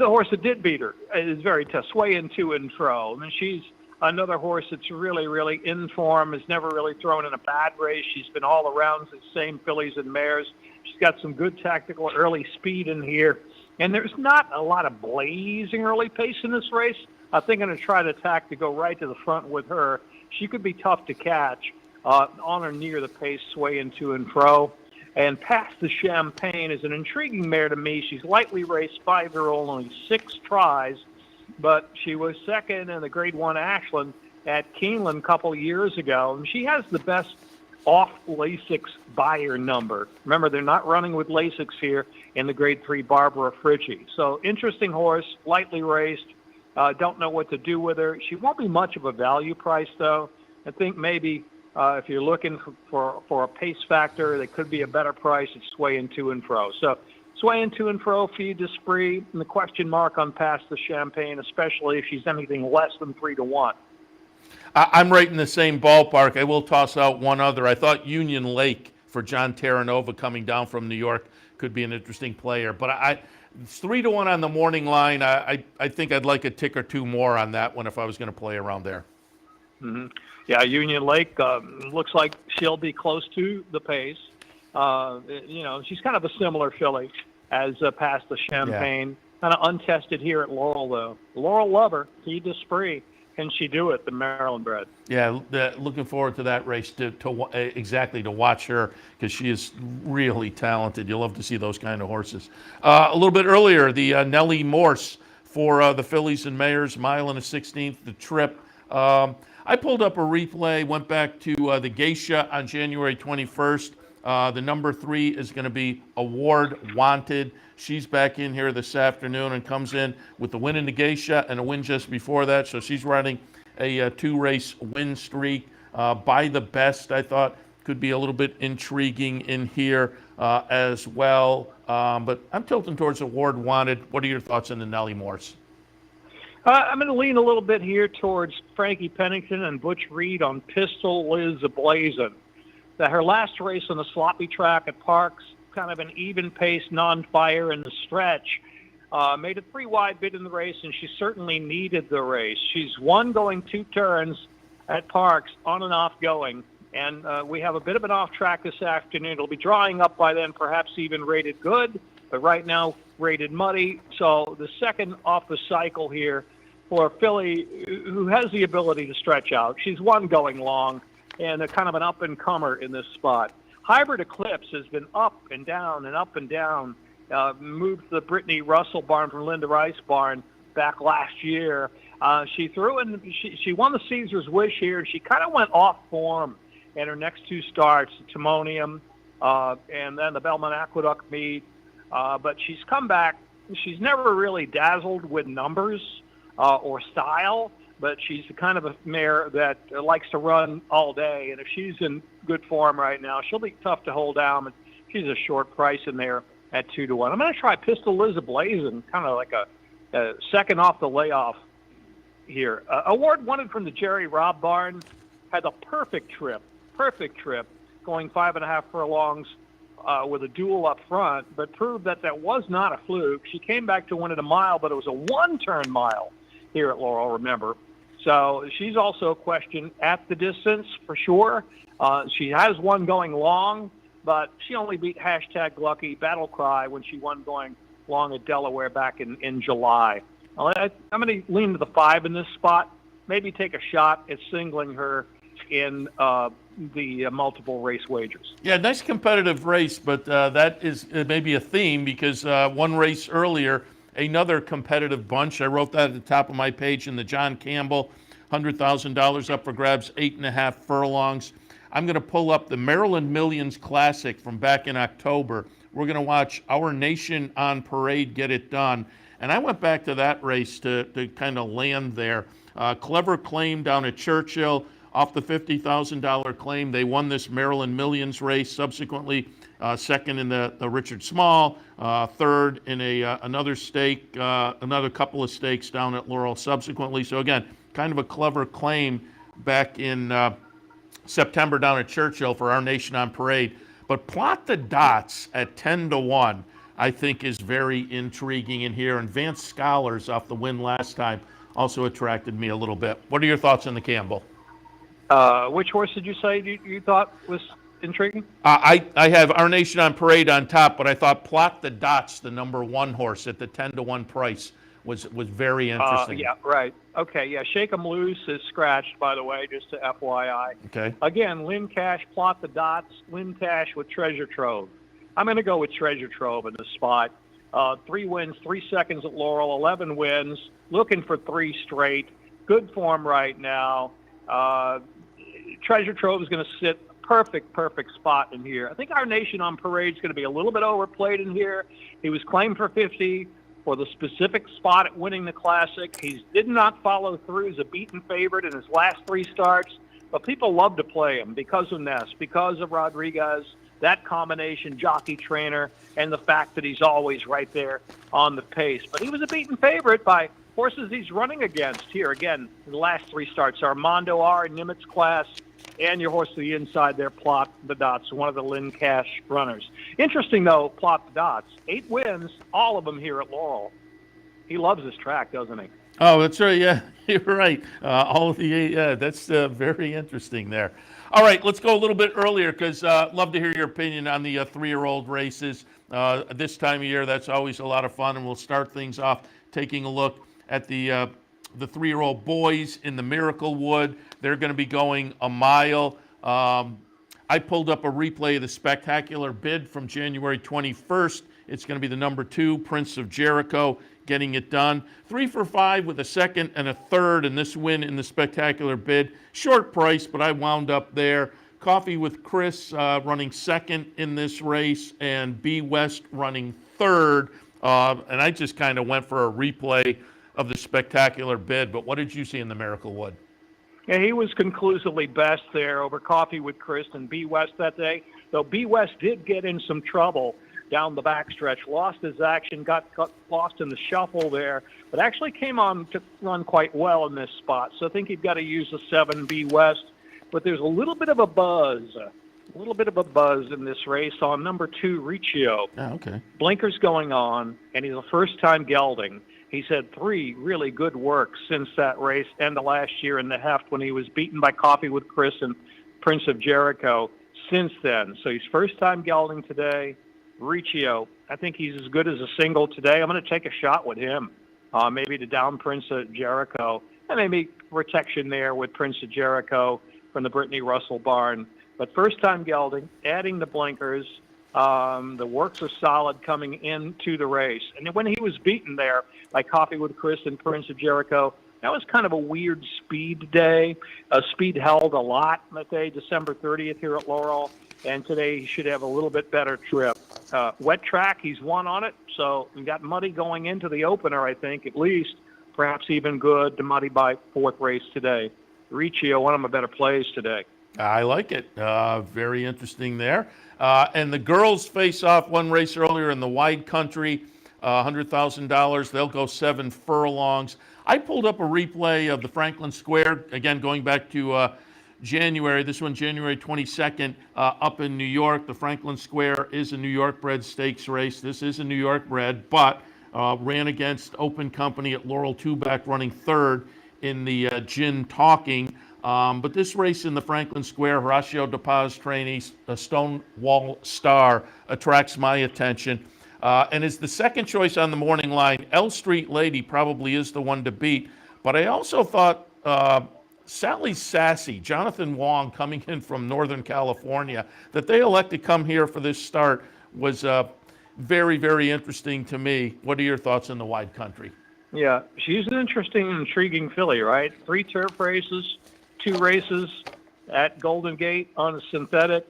horse that did beat her is very tough. Sway and To and Fro. I mean, she's another horse that's really in form, has never really thrown in a bad race. She's been all around the same fillies and mares. She's got some good tactical early speed in here. And there's not a lot of blazing early pace in this race. I think I'm going to try to attack to go right to the front with her. She could be tough to catch on or near the pace, swaying to and fro. And Pass the Champagne is an intriguing mare to me. She's lightly raced, 5-year-old, only 6 tries. But she was second in the Grade 1 Ashland at Keeneland a couple of years ago. And she has the best off-Lasix buyer number. Remember, they're not running with Lasix here in the Grade 3 Barbara Fritchie. So interesting horse, lightly raced. Don't know what to do with her. She won't be much of a value price, though. I think maybe if you're looking for a pace factor, there could be a better price. It's swaying to and fro. So swaying to and fro, Fille d'Esprit, and the question mark on Pass the Champagne, especially if she's anything less than 3-1. I'm right in the same ballpark. I will toss out one other. I thought Union Lake for John Terranova coming down from New York could be an interesting player. But it's 3-1 on the morning line. I think I'd like a tick or two more on that one if I was going to play around there. Mm-hmm. Yeah, Union Lake looks like she'll be close to the pace. She's kind of a similar filly as Pass the Champagne. Yeah. Kind of untested here at Laurel, though. Laurel lover, Fille d'Esprit. can she do it, the Maryland bred? Yeah, looking forward to that race exactly to watch her, because she is really talented. You'll love to see those kind of horses. A little bit earlier, the Nellie Morse for the Fillies and Mayors, mile and a 16th, the trip. I pulled up a replay, went back to the Geisha on January 21st. The number 3 is going to be Award Wanted. She's back in here this afternoon and comes in with the win in the Geisha and a win just before that. So she's running a 2-race win streak. By the Best, I thought, could be a little bit intriguing in here as well. But I'm tilting towards Award Wanted. What are your thoughts on the Nellie Morse? I'm going to lean a little bit here towards Frankie Pennington and Butch Reed on Pistol Liz Ablazin. That her last race on the sloppy track at Parks, kind of an even pace, non-fire in the stretch, made a 3-wide bid in the race, and she certainly needed the race. She's won going 2 turns at Parks, on and off going, and we have a bit of an off track this afternoon. It'll be drying up by then, perhaps even rated good, but right now rated muddy. So the second off the cycle here for a filly who has the ability to stretch out. She's won going long, and a kind of an up-and-comer in this spot. Hybrid Eclipse has been up and down and up and down. Moved the Brittany Russell barn from Linda Rice barn back last year. She threw in, she won the Caesar's Wish here, and she kind of went off form in her next 2 starts, Timonium and then the Belmont Aqueduct meet. But she's come back. She's never really dazzled with numbers or style, but she's the kind of a mare that likes to run all day. And if she's in good form right now, she'll be tough to hold down. But she's a short price in there at 2-1. I'm going to try Pistol Liz Ablazin, kind of like a second off the layoff here. Award Wanted from the Jerry Robb barn had a perfect trip, going 5.5 furlongs with a duel up front, but proved that was not a fluke. She came back to win at a mile, but it was a 1-turn mile here at Laurel, remember. So she's also a question at the distance for sure. She has won going long, but she only beat #Lucky Battle Cry when she won going long at Delaware back in July. I'm going to lean to the 5 in this spot, maybe take a shot at singling her in the multiple race wagers. Yeah, nice competitive race, but that is maybe a theme, because one race earlier, another competitive bunch. I wrote that at the top of my page in the John Campbell, $100,000 up for grabs, 8.5 furlongs. I'm going to pull up the Maryland Millions Classic from back in October. We're going to watch Our Nation on Parade get it done. And I went back to that race to kind of land there. Clever Claim down at Churchill, off the $50,000 claim. They won this Maryland Millions race, subsequently second in the Richard Small, third in another stake, another couple of stakes down at Laurel subsequently. So again, kind of a Clever Claim back in September down at Churchill for Our Nation on Parade. But Plot the Dots at 10-1, I think, is very intriguing in here. And Vance Scholars off the win last time also attracted me a little bit. What are your thoughts on the Campbell? Which horse did you say you thought was intriguing? I have Our Nation on Parade on top, but I thought Plot the Dots, the number 1 horse at the 10-1 price, was very interesting. Yeah, right. Okay, yeah, Shake 'em Loose is scratched, by the way, just to FYI. Okay. Again, Lynn Cash, Plot the Dots, Lynn Cash with Treasure Trove. I'm going to go with Treasure Trove in this spot. 3 wins, 3 seconds at Laurel, 11 wins, looking for 3 straight. Good form right now. Treasure Trove is going to sit perfect spot in here. I think Our Nation on Parade is going to be a little bit overplayed in here. He was claimed for 50 for the specific spot at winning the Classic. He did not follow through as a beaten favorite in his last 3 starts, but people love to play him because of Ness, because of Rodriguez, that combination, jockey trainer, and the fact that he's always right there on the pace. But he was a beaten favorite by horses he's running against here. Again, the last 3 starts, Armando R. Nimitz class, and your horse to the inside there, Plot the Dots, one of the Lynn Cash runners. Interesting, though, Plot the Dots, 8 wins, all of them here at Laurel. He loves this track, doesn't he? Oh, that's right. Yeah, you're right. All of the 8, yeah, that's very interesting there. All right, let's go a little bit earlier, because love to hear your opinion on the 3-year-old races. This time of year, that's always a lot of fun, and we'll start things off taking a look at the the 3-year-old boys in the Miracle Wood. They're going to be going a mile. I pulled up a replay of the spectacular bid from January 21st. It's going to be the number 2, Prince of Jericho, getting it done. 3 for 5 with a second and a third in this win in the spectacular bid. Short price, but I wound up there. Coffee with Chris running second in this race, and B West running third. And I just kind of went for a replay of the spectacular bid. But what did you see in the Miracle Wood? Yeah, he was conclusively best there over Coffee with Chris and B West that day, though B West did get in some trouble down the backstretch, lost his action, got lost in the shuffle there, but actually came on to run quite well in this spot. So I think you've got to use the 7 B West, but there's a little bit of a buzz in this race on number 2, Riccio. Oh, okay. Blinkers going on, and he's a first-time gelding. He's had 3 really good works since that race end of last year in the heft when he was beaten by Coffee with Chris and Prince of Jericho since then. So he's first-time gelding today. Riccio, I think he's as good as a single today. I'm going to take a shot with him, maybe to down Prince of Jericho, and maybe protection there with Prince of Jericho from the Brittany Russell barn. But first-time gelding, adding the blinkers, the works are solid coming into the race. And when he was beaten there by Coffee with Chris and Prince of Jericho, that was kind of a weird speed day. Speed held a lot that day, December 30th here at Laurel. And today he should have a little bit better trip. Wet track, he's won on it. So we got muddy going into the opener, I think, at least. Perhaps even good to muddy by 4th race today. Riccio, one of my better plays today. I like it. Very interesting there. And the girls face off one race earlier in the wide country, $100,000. They'll go 7 furlongs. I pulled up a replay of the Franklin Square, again, going back to January. This one, January 22nd, up in New York. The Franklin Square is a New York bred stakes race. This is a New York bred, but ran against Open Company at Laurel 2-back, running 3rd in the Gin Talking. But this race in the Franklin Square, Horacio De Paz trainee, a Stonewall Star, attracts my attention. And is the second choice on the morning line. L Street Lady probably is the one to beat. But I also thought Sally Sassy, Jonathan Wong, coming in from Northern California, that they elect to come here for this start was very, very interesting to me. What are your thoughts in the wide country? Yeah, she's an interesting, intriguing filly, right? 3 turf races, 2 races at Golden Gate on a synthetic.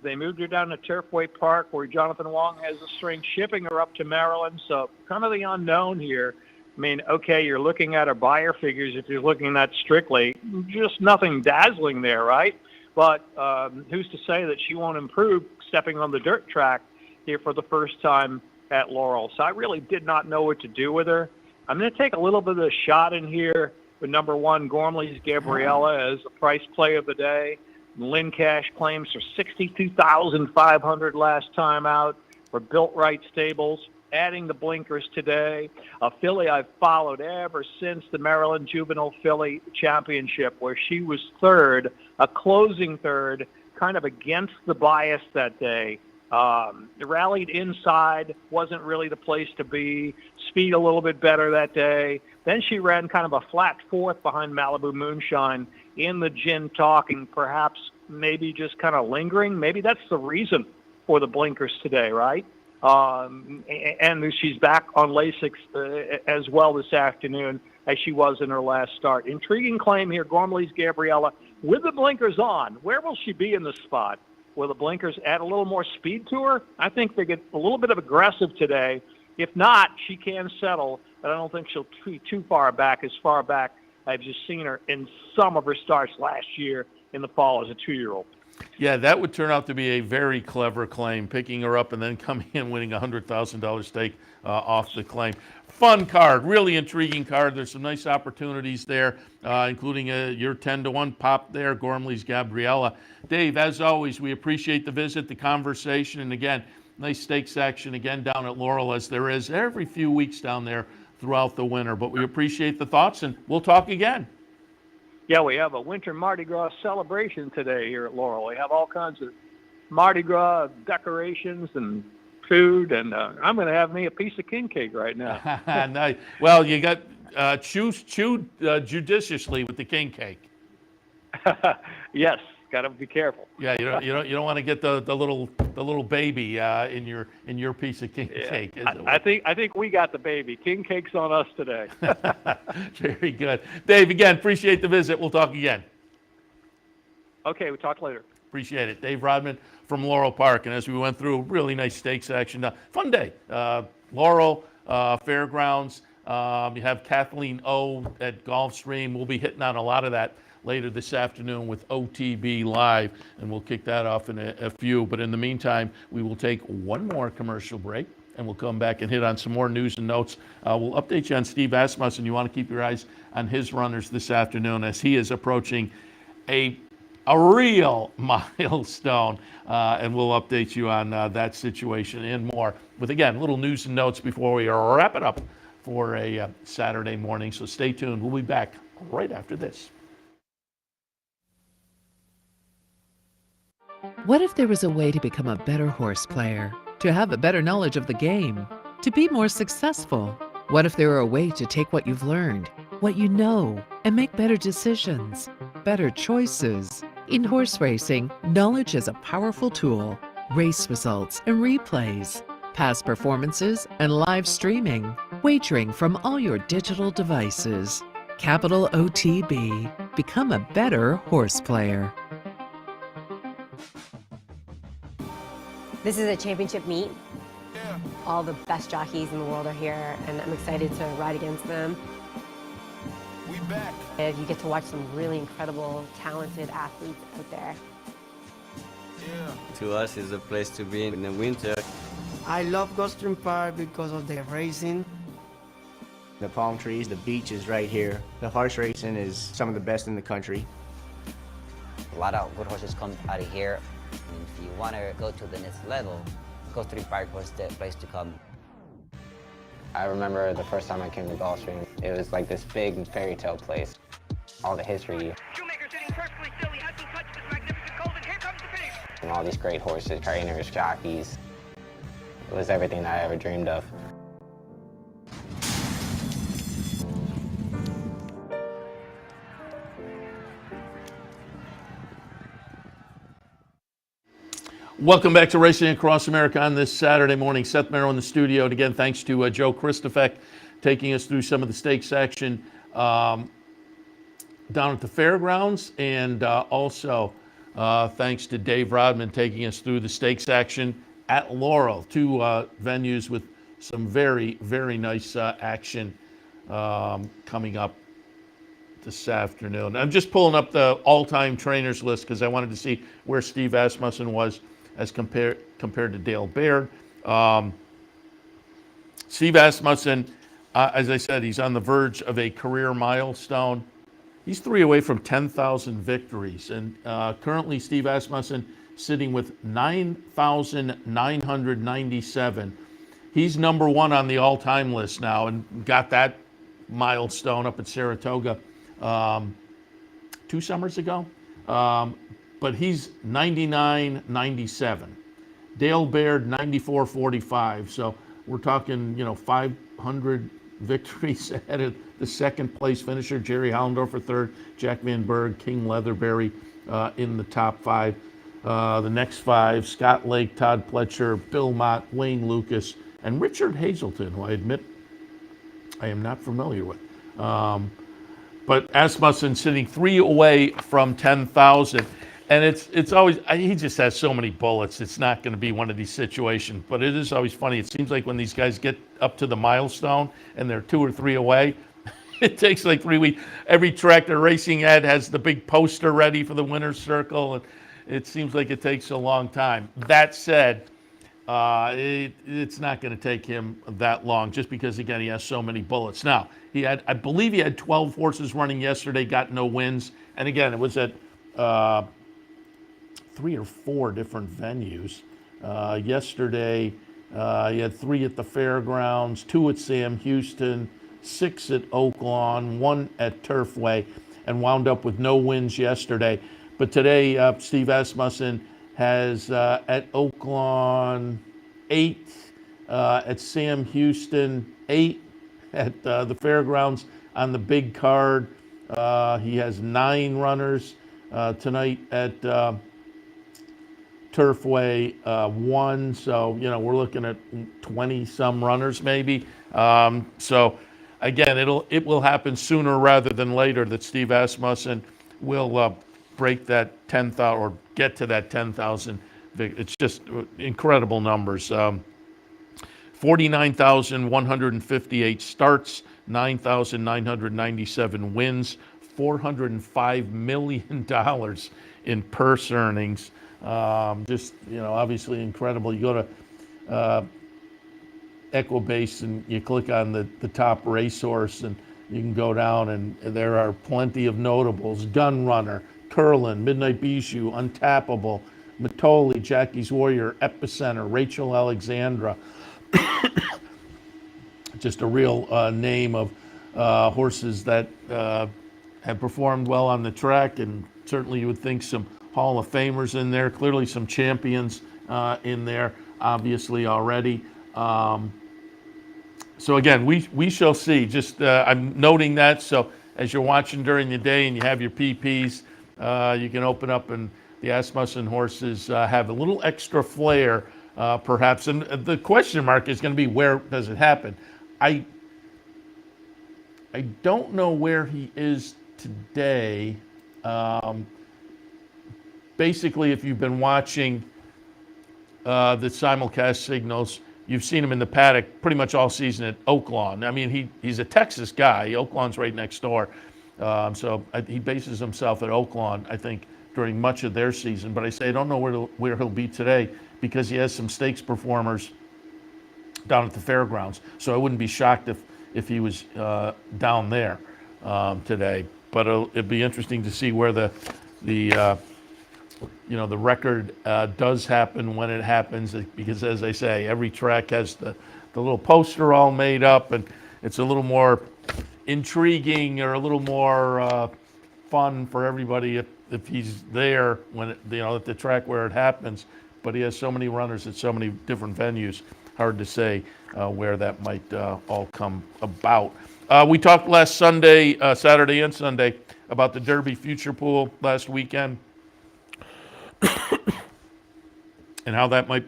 They moved her down to Turfway Park where Jonathan Wong has a string, shipping her up to Maryland. So kind of the unknown here. I mean, okay, you're looking at her buyer figures if you're looking at strictly. Just nothing dazzling there, right? But who's to say that she won't improve stepping on the dirt track here for the first time at Laurel? So I really did not know what to do with her. I'm going to take a little bit of a shot in here with number 1, Gormley's Gabriella, as the price play of the day. Lynn Cash claims for $62,500 last time out for Built Right Stables. Adding the blinkers today, a filly I've followed ever since the Maryland Juvenile Filly Championship, where she was 3rd, a closing 3rd, kind of against the bias that day. Rallied inside, wasn't really the place to be. Speed a little bit better that day. Then she ran kind of a flat 4th behind Malibu Moonshine in the Gin Talking, perhaps maybe just kind of lingering. Maybe that's the reason for the blinkers today, right? And she's back on Lasix as well this afternoon as she was in her last start. Intriguing claim here, Gormley's Gabriella, with the blinkers on. Where will she be in the spot? Will the blinkers add a little more speed to her? I think they get a little bit of aggressive today. If not, she can settle, but I don't think she'll be too far back I've just seen her in some of her starts last year in the fall as a 2-year-old. Yeah, that would turn out to be a very clever claim, picking her up and then coming in winning a $100,000 stake off the claim. Fun card, really intriguing card. There's some nice opportunities there, including your 10-1 pop there, Gormley's Gabriella. Dave, as always, we appreciate the visit, the conversation, and again, nice stakes action again down at Laurel, as there is every few weeks down there throughout the winter. But we appreciate the thoughts, and we'll talk again. Yeah, we have a winter Mardi Gras celebration today here at Laurel. We have all kinds of Mardi Gras decorations and food, and I'm going to have me a piece of king cake right now. Nice. Well, you got Chew judiciously with the king cake. Yes, got to be careful. Yeah, you don't want to get the little baby in your piece of king cake. I think we got the baby. King cake's on us today. Very good, Dave. Again, appreciate the visit. We'll talk again. Okay, we'll talk later. Appreciate it, Dave Rodman from Laurel Park. And as we went through, really nice stakes action. Fun day. Laurel Fairgrounds. You have Kathleen O at Gulfstream. We'll be hitting on a lot of that later this afternoon with OTB Live, and we'll kick that off in a few. But in the meantime, we will take one more commercial break, and we'll come back and hit on some more news and notes. We'll update you on Steve Asmussen. You want to keep your eyes on his runners this afternoon as he is approaching a real milestone, and we'll update you on that situation and more. With, again, little news and notes before we wrap it up for a Saturday morning. So stay tuned. We'll be back right after this. What if there was a way to become a better horse player? To have a better knowledge of the game? To be more successful? What if there were a way to take what you've learned, what you know, and make better decisions, better choices? In horse racing, knowledge is a powerful tool. Race results and replays, past performances and live streaming, wagering from all your digital devices. Capital OTB. Become a better horse player. This is a championship meet. All the best jockeys in the world are here, and I'm excited to ride against them. We back. And you get to watch some really incredible, talented athletes out there. To us, it's a place to be in the winter. I love Gulfstream Park because of the racing. The palm trees, the beach is right here. The horse racing is some of the best in the country. A lot of good horses come out of here. And if you want to go to the next level, Gulfstream Park was the place to come. I remember the first time I came to Gulfstream, it was like this big fairy tale place. All the history. Shoemaker sitting perfectly still. He hasn't touched this magnificent colt, and here comes the finish. And all these great horses, trainers, jockeys. It was everything that I ever dreamed of. Welcome back to Racing Across America on this Saturday morning. Seth Merrow in the studio. And again, thanks to Joe Kristufek taking us through some of the stakes action down at the fairgrounds. And also thanks to Dave Rodman taking us through the stakes action at Laurel. Two venues with some very, very nice action coming up this afternoon. I'm just pulling up the all-time trainers list because I wanted to see where Steve Asmussen was as compared to Dale Baird. Steve Asmussen, as I said, he's on the verge of a career milestone. He's 3 away from 10,000 victories. And currently Steve Asmussen sitting with 9,997. He's number 1 on the all-time list now and got that milestone up at Saratoga 2 summers ago. But he's 99.97. Dale Baird 94.45. So we're talking, 500 victories ahead of the second place finisher, Jerry Hollendorfer third, Jack Van Berg, King Leatherberry in the top 5. The next 5: Scott Lake, Todd Pletcher, Bill Mott, Wayne Lucas, and Richard Hazelton, who I admit I am not familiar with. But Asmussen sitting 3 away from 10,000. And it's always, he just has so many bullets. It's not going to be one of these situations. But it is always funny. It seems like when these guys get up to the milestone and they're 2 or 3 away, it takes like 3 weeks. Every track they're racing at has the big poster ready for the winner's circle. And it seems like it takes a long time. That said, it's not going to take him that long just because, again, he has so many bullets. Now, I believe he had 12 horses running yesterday, got no wins. And again, it was at 3 or 4 different venues. Yesterday, he had 3 at the fairgrounds, 2 at Sam Houston, 6 at Oaklawn, 1 at Turfway, and wound up with no wins yesterday. But today, Steve Asmussen has at Oaklawn 8, at Sam Houston 8, at the fairgrounds on the big card. He has 9 runners tonight at Turfway 1. So, we're looking at 20 some runners maybe. So again, it will happen sooner rather than later that Steve Asmussen will break that 10,000 or get to that 10,000. It's just incredible numbers. 49,158 starts, 9,997 wins, $405 million in purse earnings. Just, obviously incredible. You go to Equibase and you click on the top racehorse, and you can go down, and there are plenty of notables. Gun Runner, Curlin, Midnight Bijou, Untappable, Matoli, Jackie's Warrior, Epicenter, Rachel Alexandra. Just a real name of horses that have performed well on the track, and certainly you would think some Hall of Famers in there, clearly some champions in there, obviously already. So again, we shall see. Just I'm noting that, so as you're watching during the day and you have your PPs, you can open up, and the Asmussen horses have a little extra flair, perhaps. And the question mark is going to be, where does it happen? I don't know where he is today. Basically, if you've been watching the simulcast signals, you've seen him in the paddock pretty much all season at Oaklawn. I mean, he's a Texas guy. Oaklawn's right next door. So he bases himself at Oaklawn, I think, during much of their season. But I say I don't know where he'll be today, because he has some stakes performers down at the fairgrounds. So I wouldn't be shocked if he was down there today. But it'd be interesting to see where the record does happen when it happens, because as I say, every track has the little poster all made up, and it's a little more intriguing or a little more fun for everybody if he's there when at the track where it happens. But he has so many runners at so many different venues. Hard to say where that might all come about. We talked last Sunday, Saturday and Sunday, about the Derby Future Pool last weekend and how that might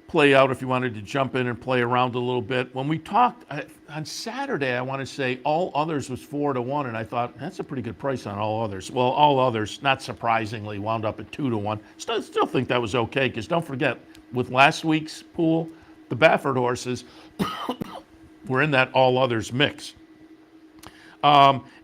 play out if you wanted to jump in and play around a little bit. When we talked on Saturday, I want to say All Others was 4-1, and I thought that's a pretty good price on All Others. Well, All Others, not surprisingly, wound up at 2-1. Still think that was okay, because don't forget, with last week's pool, the Baffert horses were in that All Others mix.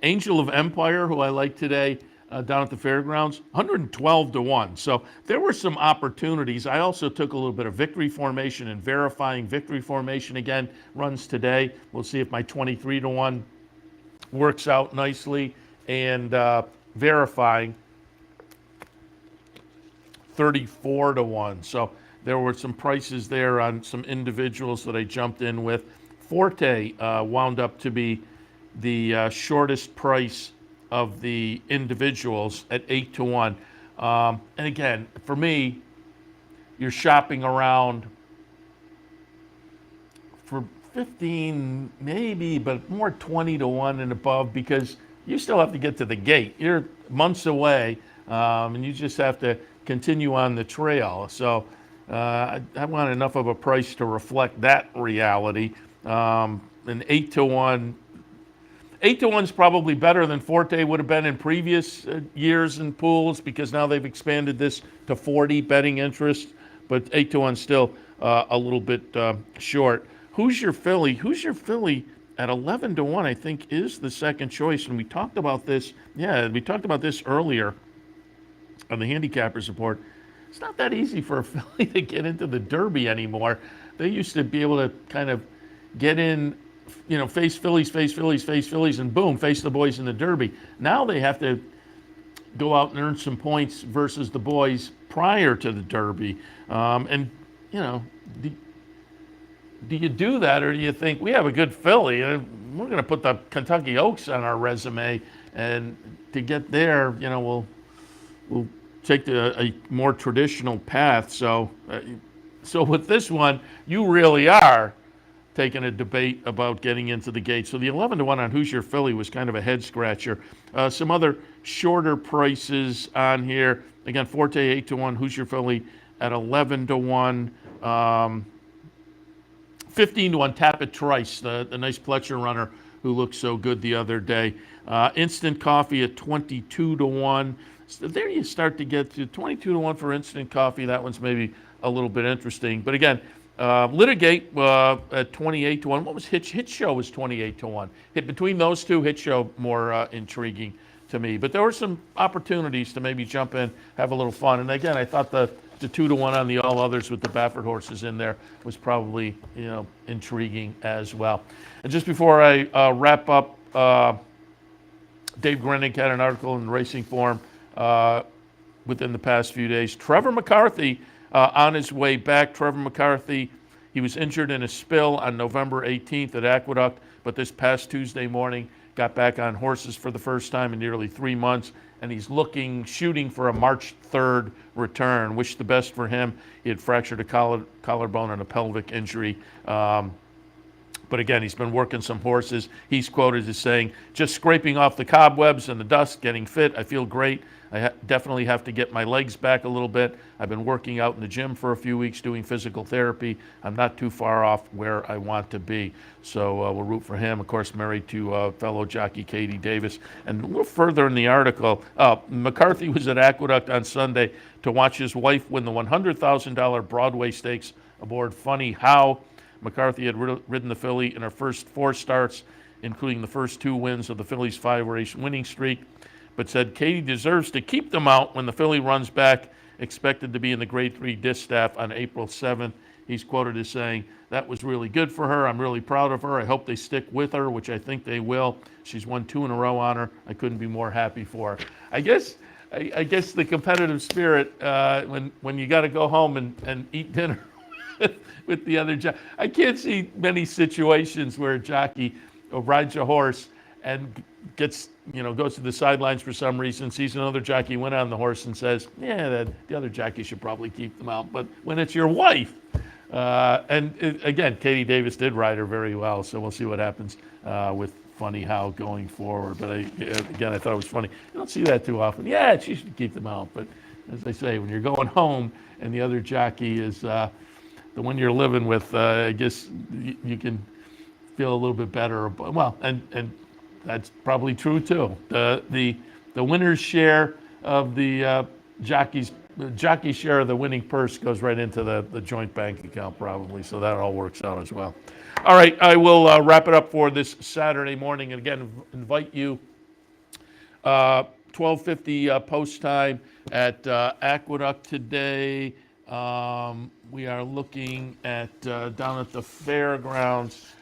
Angel of Empire, who I like today, down at the fairgrounds, 112-1. So there were some opportunities. I also took a little bit of Victory Formation and Verifying Victory Formation again. Runs today. We'll see if my 23-1 works out nicely. And Verifying 34-1. So there were some prices there on some individuals that I jumped in with. Forte wound up to be the shortest price of the individuals at 8-1. And again, for me, you're shopping around for 15 maybe, but more 20-1 and above, because you still have to get to the gate. You're months away, and you just have to continue on the trail. So I want enough of a price to reflect that reality. And 8-1. 8-1 is probably better than Forte would have been in previous years in pools, because now they've expanded this to 40 betting interest. But 8-1 still a little bit short. Who's your filly? Who's your filly at 11-1? I think is the second choice. And we talked about this. Yeah, we talked about this earlier on the Handicappers Report. It's not that easy for a filly to get into the Derby anymore. They used to be able to kind of get in, face fillies, and boom, face the boys in the Derby. Now they have to go out and earn some points versus the boys prior to the Derby. Do you do that, or do you think we have a good filly and we're going to put the Kentucky Oaks on our resume, and to get there, we'll take a more traditional path. So with this one, you really are taking a debate about getting into the gate. So the 11-1 on Who's Your Philly was kind of a head scratcher. Some other shorter prices on here. Again, Forte 8-1, Who's Your Philly at 11-1. 15-1, Tapit Trice, the nice Pletcher runner who looked so good the other day. Instant Coffee at 22-1. So there you start to get to 22-1 for Instant Coffee. That one's maybe a little bit interesting. But again, Litigate at 28-1. What was Hitch? Hitch Show was 28-1. Between those two, Hitch Show more intriguing to me. But there were some opportunities to maybe jump in, have a little fun. And again, I thought the 2-1 on the all others with the Baffert horses in there was probably, intriguing as well. And just before I wrap up, Dave Grennick had an article in Racing Form within the past few days. Trevor McCarthy on his way back. Trevor McCarthy, he was injured in a spill on November 18th at Aqueduct, but this past Tuesday morning got back on horses for the first time in nearly 3 months, and he's shooting for a March 3rd return. Wish the best for him. He had fractured a collarbone and a pelvic injury. But again, he's been working some horses. He's quoted as saying, just scraping off the cobwebs and the dust, getting fit. I feel great. I definitely have to get my legs back a little bit. I've been working out in the gym for a few weeks doing physical therapy. I'm not too far off where I want to be. So we'll root for him. Of course, married to fellow jockey Katie Davis. And a little further in the article, McCarthy was at Aqueduct on Sunday to watch his wife win the $100,000 Broadway Stakes aboard Funny How. McCarthy had ridden the filly in her first 4 starts, including the first 2 wins of the filly's 5-race winning streak, but said Katie deserves to keep them out when the filly runs back, expected to be in the Grade 3 distaff on April 7th. He's quoted as saying, that was really good for her. I'm really proud of her. I hope they stick with her, which I think they will. She's won 2 in a row on her. I couldn't be more happy for her. I guess the competitive spirit, when you got to go home and eat dinner with the other jockey. I can't see many situations where a jockey rides a horse and gets, goes to the sidelines for some reason, sees another jockey win on the horse and says, the other jockey should probably keep them out. But when it's your wife, again, Katie Davis did ride her very well, so we'll see what happens with Funny How going forward. But I thought it was funny. You don't see that too often. Yeah, she should keep them out. But as I say, when you're going home and the other jockey is the one you're living with, I guess you can feel a little bit better. Well, and that's probably true too. The winner's share of the jockey's share of the winning purse goes right into the joint bank account probably. So that all works out as well. All right, I will wrap it up for this Saturday morning. And again, invite you 12:50 post time at Aqueduct today. We are looking at down at the fairgrounds.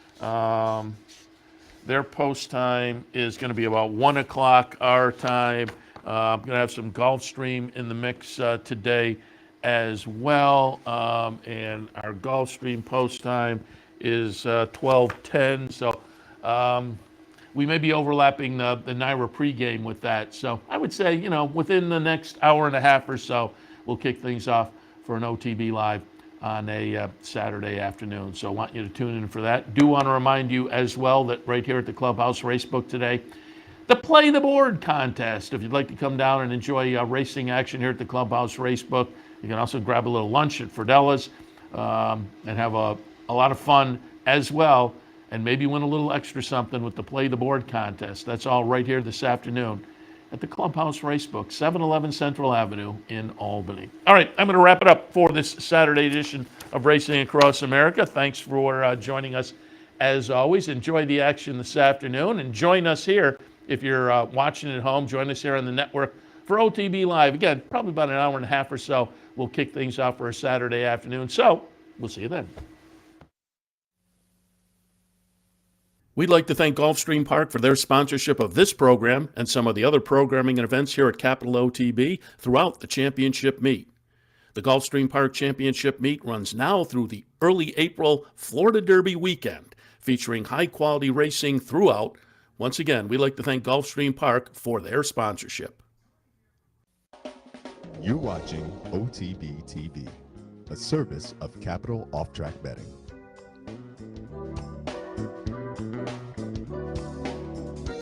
Their post time is going to be about 1 o'clock our time. I'm going to have some Gulfstream in the mix today as well. And our Gulfstream post time is 12:10. So we may be overlapping the NYRA pregame with that. So I would say, within the next hour and a half or so, we'll kick things off for an OTB Live on a Saturday afternoon. So I want you to tune in for that. Do want to remind you as well that right here at the Clubhouse Racebook today, the Play the Board contest. If you'd like to come down and enjoy racing action here at the Clubhouse Racebook, you can also grab a little lunch at Fridella's and have a lot of fun as well, and maybe win a little extra something with the Play the Board contest. That's all right here this afternoon at the Clubhouse Racebook, 711 Central Avenue in Albany. All right, I'm going to wrap it up for this Saturday edition of Racing Across America. Thanks for joining us as always. Enjoy the action this afternoon, and join us here if you're watching at home. Join us here on the network for OTB Live. Again, probably about an hour and a half or so. We'll kick things off for a Saturday afternoon. So we'll see you then. We'd like to thank Gulfstream Park for their sponsorship of this program and some of the other programming and events here at Capital OTB throughout the championship meet. The Gulfstream Park Championship meet runs now through the early April Florida Derby weekend, featuring high-quality racing throughout. Once again, we'd like to thank Gulfstream Park for their sponsorship. You're watching OTB TV, a service of Capital Off-Track Betting.